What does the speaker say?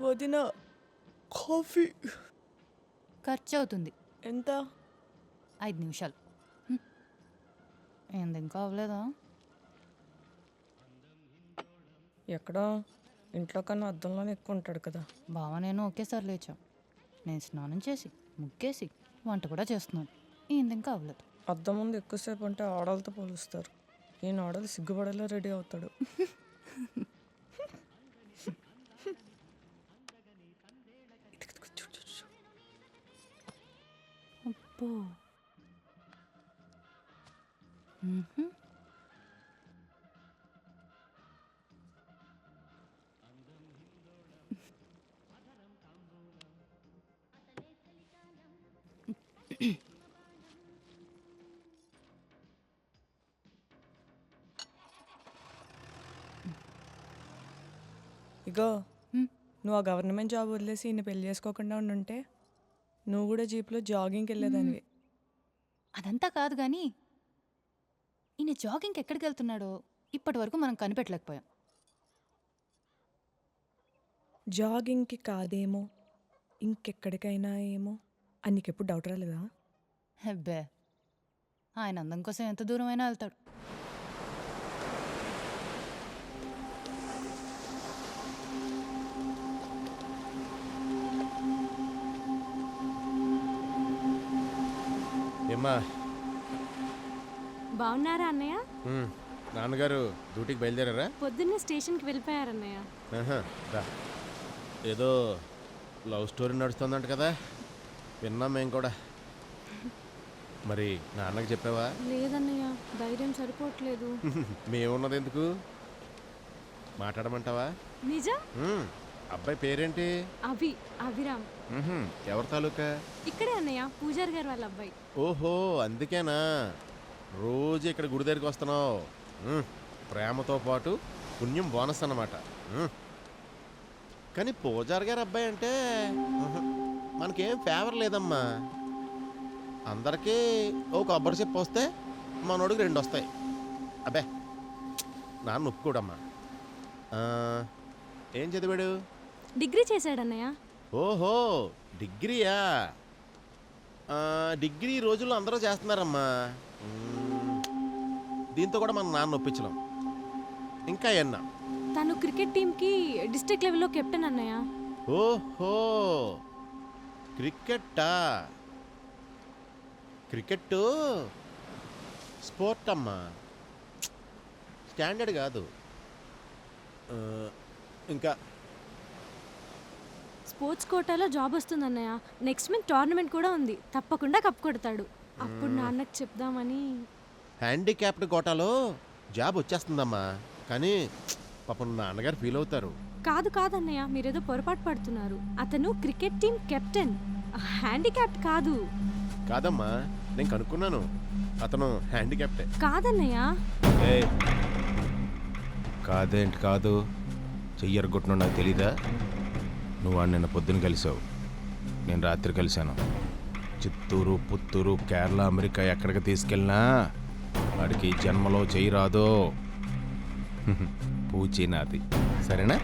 వదిన కాఫీ ఖర్చు అవుతుంది. ఎంత? 5 నిమిషాలు. ఏంది ఇంకా అవ్వలేదా? ఎక్కడా ఇంట్లో కన్నా అద్దంలోనే ఎక్కువ ఉంటాడు కదా. బావ నేను ఒకేసారి లేచాం. నేను స్నానం చేసి ముగ్గేసి వంట కూడా చేస్తున్నాను. ఏంది ఇంకా అవ్వలేదు. అద్దం ముందు ఎక్కువసేపు అంటే ఆడలతో పోలుస్తారు. ఈయన ఆడలు సిగ్గుపడేలా రెడీ అవుతాడు. అబ్బో. ఇగో నువ్వు ఆ గవర్నమెంట్ జాబ్ వదిలేసి ఈయన పెళ్లి చేసుకోకుండా ఉండుంటే నువ్వు కూడా జీప్లో జాగింగ్కి వెళ్ళేదానివి. అదంతా కాదు కానీ ఈయన జాగింగ్కి ఎక్కడికి వెళ్తున్నాడో ఇప్పటి వరకు మనం కనిపెట్టలేకపోయాం. జాగింగ్కి కాదేమో ఇంకెక్కడికైనా ఏమో అని నీకెప్పుడు డౌట్ రాలేదా? హెబ్బే, ఆయన అందం కోసం ఎంత దూరం అయినా వెళ్తాడు. ఏమ్మా బాగున్నారా అన్నయ్య? నాన్నగారు డ్యూటీకి బయలుదేరారా? పొద్దున్నే స్టేషన్కి వెళ్ళిపోయారన్నయ్య. రా. ఏదో లవ్ స్టోరీ నడుస్తుందంట కదా, విన్నాం మేము కూడా. మరి నాన్నకి చెప్పావా? లేదన్నయ్య, ధైర్యం సరిపోవట్లేదు. మేమున్నది ఎందుకు, మాట్లాడమంటావా? నిజం? అబ్బాయి పేరేంటి? అభిరామ్. ఎవరి తాలూకా? ఇక్కడే అన్నయ్య, పూజారి గారు వాళ్ళ అబ్బాయి. ఓహో, అందుకేనా రోజు ఇక్కడ గుడి దగ్గరికి వస్తున్నావు. ప్రేమతో పాటు పుణ్యం బోనస్ అన్నమాట. కానీ పూజారి గారి అబ్బాయి అంటే మనకేం ఫేవర్ లేదమ్మా. అందరికీ ఓ కొబ్బరి చెప్పు వస్తే మనోడికి 2 వస్తాయి. అబ్బే, నాన్న ఒప్పుకోడమ్మా. ఏం చదివాడు? డిగ్రీ చేశాడన్నయ్య. ఓహో, డిగ్రీయా? డిగ్రీ ఈ రోజుల్లో అందరూ చేస్తున్నారమ్మా. దీంతో కూడా మన నాన్న ఒప్పించలేం. ఇంకా ఎన్నా? తను క్రికెట్ టీంకి డిస్ట్రిక్ట్ లెవెల్లో కెప్టెన్ అన్నయ్య. ఓహో, క్రికెట్టా? క్రికెట్ స్పోర్ట్ అమ్మా, స్టాండర్డ్ కాదు. ఇంకా స్పోర్ట్స్ కోటాలో జాబ్ వస్తుంది అన్నయ్య. నెక్స్ట్ మంత్ టోర్నమెంట్ కూడా ఉంది, తప్పకుండా కప్ కొడతాడు. అప్పుడు నాన్నకు చెప్దామని. హ్యాండిక్యాప్డ్ కోటాలో జాబ్ వచ్చేస్తుందమ్మా, కానీ పాపం నాన్నగారు ఫీల్ అవుతారు. కాదన్నయ్య, మీరేదో పొరపాటు పడుతున్నారు. అతను క్రికెట్ టీం కెప్టెన్, హ్యాండిక్యాప్డ్ కాదు. కాదమ్మా, నేను కనుక్కున్నాను, అతను హ్యాండిక్యాప్టే. కాదన్నయ్య. కాదేంటి కాదు, చెయ్యరగొట్టడం నాకు తెలీదా? నువ్వు వాడిని నిన్న పొద్దున్న కలిసావు, నేను రాత్రి కలిశాను. చిత్తూరు, పుత్తూరు, కేరళ, అమెరికా ఎక్కడికి తీసుకెళ్ళినా వాడికి జన్మలో చెయ్యి రాదో. పూచి నాది, సరేనా?